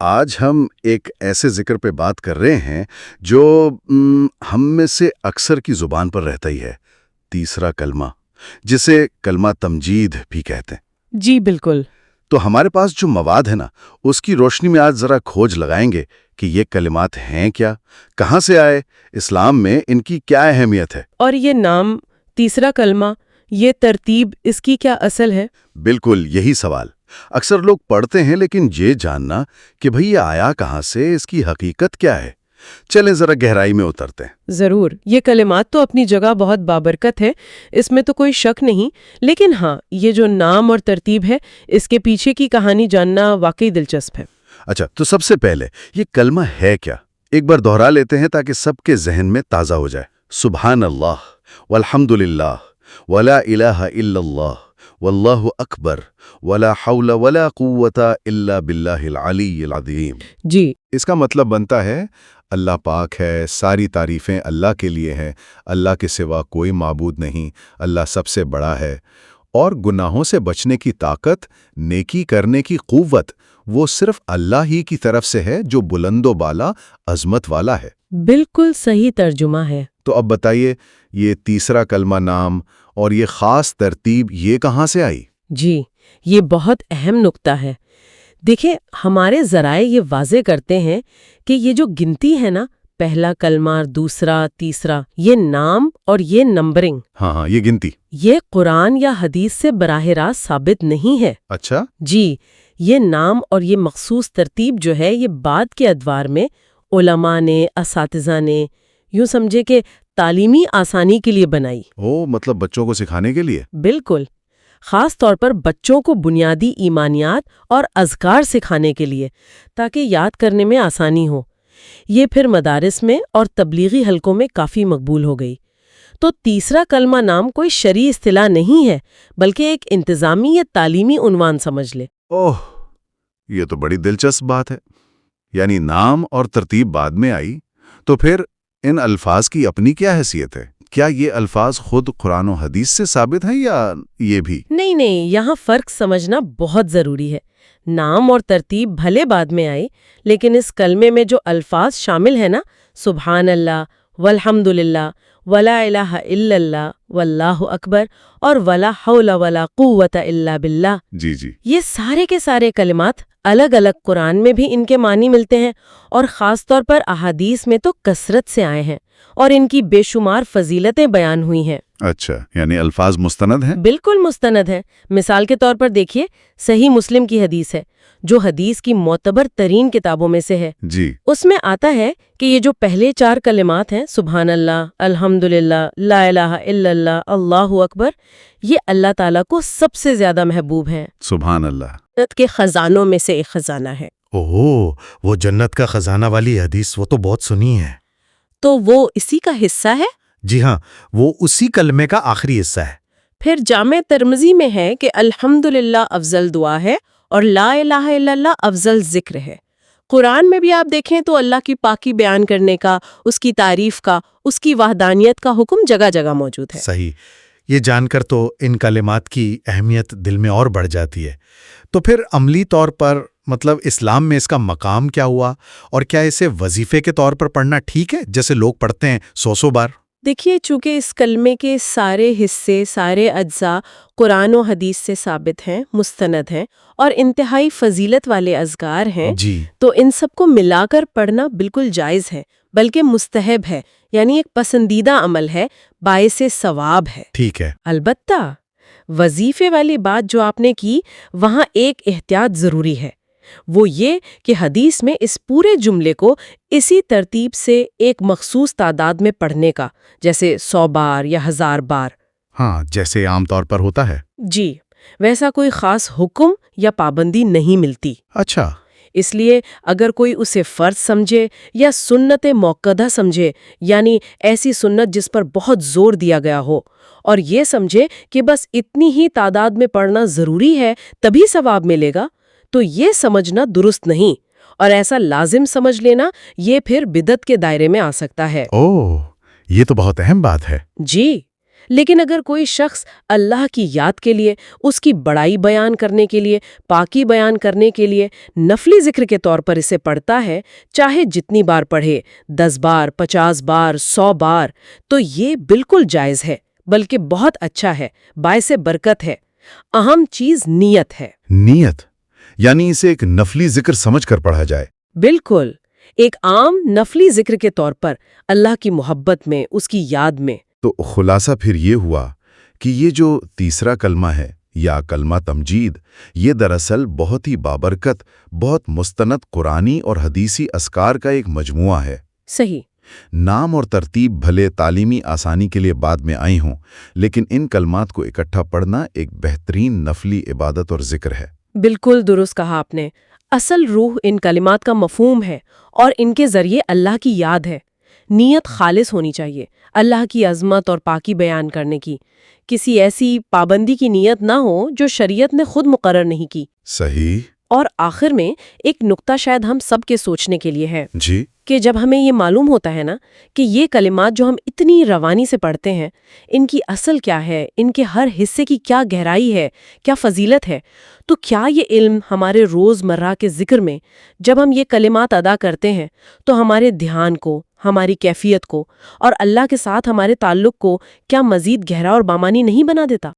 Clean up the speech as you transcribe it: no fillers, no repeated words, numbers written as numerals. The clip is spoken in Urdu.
آج ہم ایک ایسے ذکر پہ بات کر رہے ہیں جو ہم میں سے اکثر کی زبان پر رہتا ہی ہے، تیسرا کلمہ، جسے کلمہ تمجید بھی کہتے ہیں۔ جی بالکل۔ تو ہمارے پاس جو مواد ہے نا، اس کی روشنی میں آج ذرا کھوج لگائیں گے کہ یہ کلمات ہیں کیا، کہاں سے آئے، اسلام میں ان کی کیا اہمیت ہے۔ اور یہ نام، تیسرا کلمہ، یہ ترتیب، اس کی کیا اصل ہے؟ بالکل یہی سوال اکثر لوگ پڑھتے ہیں، لیکن یہ جاننا کہ بھئی یہ آیا کہاں سے، اس کی حقیقت کیا ہے، چلیں ذرا گہرائی میں اترتے ہیں۔ ضرور، یہ کلمات تو اپنی جگہ بہت بابرکت ہے، اس میں تو کوئی شک نہیں، لیکن ہاں، یہ جو نام اور ترتیب ہے، اس کے پیچھے کی کہانی جاننا واقعی دلچسپ ہے۔ اچھا، تو سب سے پہلے یہ کلمہ ہے کیا؟ ایک بار دہرا لیتے ہیں تاکہ سب کے ذہن میں تازہ ہو جائے۔ سبحان اللہ والحمد للہ ولا الہ الا اللہ واللہ اکبر ولا حول ولا قوت الا باللہ العلی العظیم۔ جی، اس کا مطلب بنتا ہے اللہ پاک ہے، ساری تعریفیں اللہ کے لیے ہیں، اللہ کے سوا کوئی معبود نہیں، اللہ سب سے بڑا ہے، اور گناہوں سے بچنے کی طاقت، نیکی کرنے کی قوت، وہ صرف اللہ ہی کی طرف سے ہے جو بلند و بالا عظمت والا ہے۔ بالکل صحیح ترجمہ ہے۔ تو اب بتائیے، یہ تیسرا کلمہ نام اور یہ خاص ترتیب یہ کہاں سے آئی؟ جی، یہ بہت اہم نکتہ ہے۔ دیکھیں، ہمارے ذرائع یہ واضح کرتے ہیں کہ یہ جو گنتی ہے نا، پہلا کلمہ، دوسرا، تیسرا، یہ نام اور یہ نمبرنگ، ہاں یہ گنتی۔ یہ قرآن یا حدیث سے براہ راست ثابت نہیں ہے۔ اچھا، جی، یہ نام اور یہ مخصوص ترتیب جو ہے، یہ بعد کے ادوار میں علماء نے، اساتذہ نے، یوں سمجھے کہ تعلیمی آسانی کے لیے بنائی۔ مطلب بچوں کو سکھانے کے لیے؟ بالکل، خاص طور پر بچوں کو بنیادی ایمانیات اور اذکار سکھانے کے لیے، تاکہ یاد کرنے میں آسانی ہو۔ یہ پھر مدارس میں اور تبلیغی حلقوں میں کافی مقبول ہو گئی۔ تو تیسرا کلمہ نام کوئی شرعی اصطلاح نہیں ہے، بلکہ ایک انتظامی یا تعلیمی عنوان سمجھ لے۔ اوہ، یہ تو بڑی دلچسپ بات ہے۔ یعنی نام اور ترتیب بعد میں آئی، تو پھر ان الفاظ کی اپنی کیا حیثیت ہے؟ کیا یہ الفاظ خود قرآن و حدیث سے ثابت ہیں یا یہ بھی؟ نہیں، یہاں فرق سمجھنا بہت ضروری ہے۔ نام اور ترتیب بھلے بعد میں آئی، لیکن اس کلمے میں جو الفاظ شامل ہیں نا، سبحان اللہ والحمد للہ ولا الہ الا اللہ واللہ اکبر اور ولا حول ولا قوت الا باللہ، جی، یہ سارے کے سارے کلمات الگ الگ قرآن میں بھی ان کے معنی ملتے ہیں، اور خاص طور پر احادیث میں تو کثرت سے آئے ہیں، اور ان کی بے شمار فضیلتیں بیان ہوئی ہیں۔ اچھا، یعنی الفاظ مستند ہیں؟ بالکل مستند ہے۔ مثال کے طور پر دیکھیے، صحیح مسلم کی حدیث ہے، جو حدیث کی معتبر ترین کتابوں میں سے ہے۔ جی، اس میں آتا ہے کہ یہ جو پہلے 4 کلمات ہیں، سبحان اللہ، الحمدللہ، لا الہ الا اللہ، اللہ اکبر، یہ اللہ تعالیٰ کو سب سے زیادہ محبوب ہیں۔ سبحان اللہ۔ جنت کے خزانوں میں سے ایک خزانہ ہے۔ اوہ، وہ جنت کا خزانہ والی حدیث وہ تو بہت سنی ہے۔ تو وہ اسی کا حصہ ہے؟ جی ہاں، وہ اسی کلمے کا آخری حصہ ہے۔ پھر جامع ترمذی میں ہے کہ الحمدللہ افضل دعا ہے اور لا الہ الا اللہ افضل ذکر ہے۔ قرآن میں بھی آپ دیکھیں تو اللہ کی پاکی بیان کرنے کا، اس کی تعریف کا، اس کی وحدانیت کا حکم جگہ جگہ موجود ہے۔ صحیح، یہ جان کر تو ان کلمات کی اہمیت دل میں اور بڑھ جاتی ہے۔ تو پھر عملی طور پر مطلب اسلام میں اس کا مقام کیا ہوا، اور کیا اسے وظیفے کے طور پر پڑھنا ٹھیک ہے جیسے لوگ پڑھتے ہیں 100 بار؟ دیکھیے، چونکہ اس کلمے کے سارے حصے، سارے اجزاء قرآن و حدیث سے ثابت ہیں، مستند ہیں، اور انتہائی فضیلت والے اذکار ہیں، جی، تو ان سب کو ملا کر پڑھنا بالکل جائز ہے، بلکہ مستحب ہے، یعنی ایک پسندیدہ عمل ہے، باعث ثواب ہے۔ ٹھیک ہے۔ البتہ وظیفے والی بات جو آپ نے کی، وہاں ایک احتیاط ضروری ہے، وہ یہ کہ حدیث میں اس پورے جملے کو اسی ترتیب سے ایک مخصوص تعداد میں پڑھنے کا، جیسے 100 بار یا 1000 بار، ہاں، جیسے عام طور پر ہوتا ہے۔ جی، ویسا کوئی خاص حکم یا پابندی نہیں ملتی۔ اچھا، اس لیے اگر کوئی اسے فرض سمجھے یا سنت موقدہ سمجھے، یعنی ایسی سنت جس پر بہت زور دیا گیا ہو، اور یہ سمجھے کہ بس اتنی ہی تعداد میں پڑھنا ضروری ہے تبھی ثواب ملے گا، تو یہ سمجھنا درست نہیں، اور ایسا لازم سمجھ لینا یہ پھر بدعت کے دائرے میں آ سکتا ہے۔ اوہ، یہ تو بہت اہم بات ہے۔ جی، لیکن اگر کوئی شخص اللہ کی یاد کے لیے، اس کی بڑائی بیان کرنے کے لیے، پاکی بیان کرنے کے لیے نفلی ذکر کے طور پر اسے پڑھتا ہے، چاہے جتنی بار پڑھے، 10 بار، 50 بار، 100 بار، تو یہ بالکل جائز ہے، بلکہ بہت اچھا ہے، باعث برکت ہے۔ اہم چیز نیت ہے۔ نیت یعنی اسے ایک نفلی ذکر سمجھ کر پڑھا جائے۔ بالکل، ایک عام نفلی ذکر کے طور پر، اللہ کی محبت میں، اس کی یاد میں۔ تو خلاصہ پھر یہ ہوا کہ یہ جو تیسرا کلمہ ہے یا کلمہ تمجید، یہ دراصل بہت ہی بابرکت، بہت مستند قرآنی اور حدیثی اذکار کا ایک مجموعہ ہے۔ صحیح۔ نام اور ترتیب بھلے تعلیمی آسانی کے لیے بعد میں آئی ہوں، لیکن ان کلمات کو اکٹھا پڑھنا ایک بہترین نفلی عبادت اور ذکر ہے۔ بالکل درست کہا آپ نے۔ اصل روح ان کلمات کا مفہوم ہے اور ان کے ذریعے اللہ کی یاد ہے۔ نیت خالص ہونی چاہیے، اللہ کی عظمت اور پاکی بیان کرنے کی، کسی ایسی پابندی کی نیت نہ ہو جو شریعت نے خود مقرر نہیں کی۔ صحیح۔ اور آخر میں ایک نقطہ شاید ہم سب کے سوچنے کے لیے ہے جی۔ کہ جب ہمیں یہ معلوم ہوتا ہے نا کہ یہ کلمات جو ہم اتنی روانی سے پڑھتے ہیں، ان کی اصل کیا ہے، ان کے ہر حصے کی کیا گہرائی ہے، کیا فضیلت ہے، تو کیا یہ علم ہمارے روزمرہ کے ذکر میں جب ہم یہ کلمات ادا کرتے ہیں تو ہمارے دھیان کو، ہماری کیفیت کو اور اللہ کے ساتھ ہمارے تعلق کو کیا مزید گہرا اور بامانی نہیں بنا دیتا؟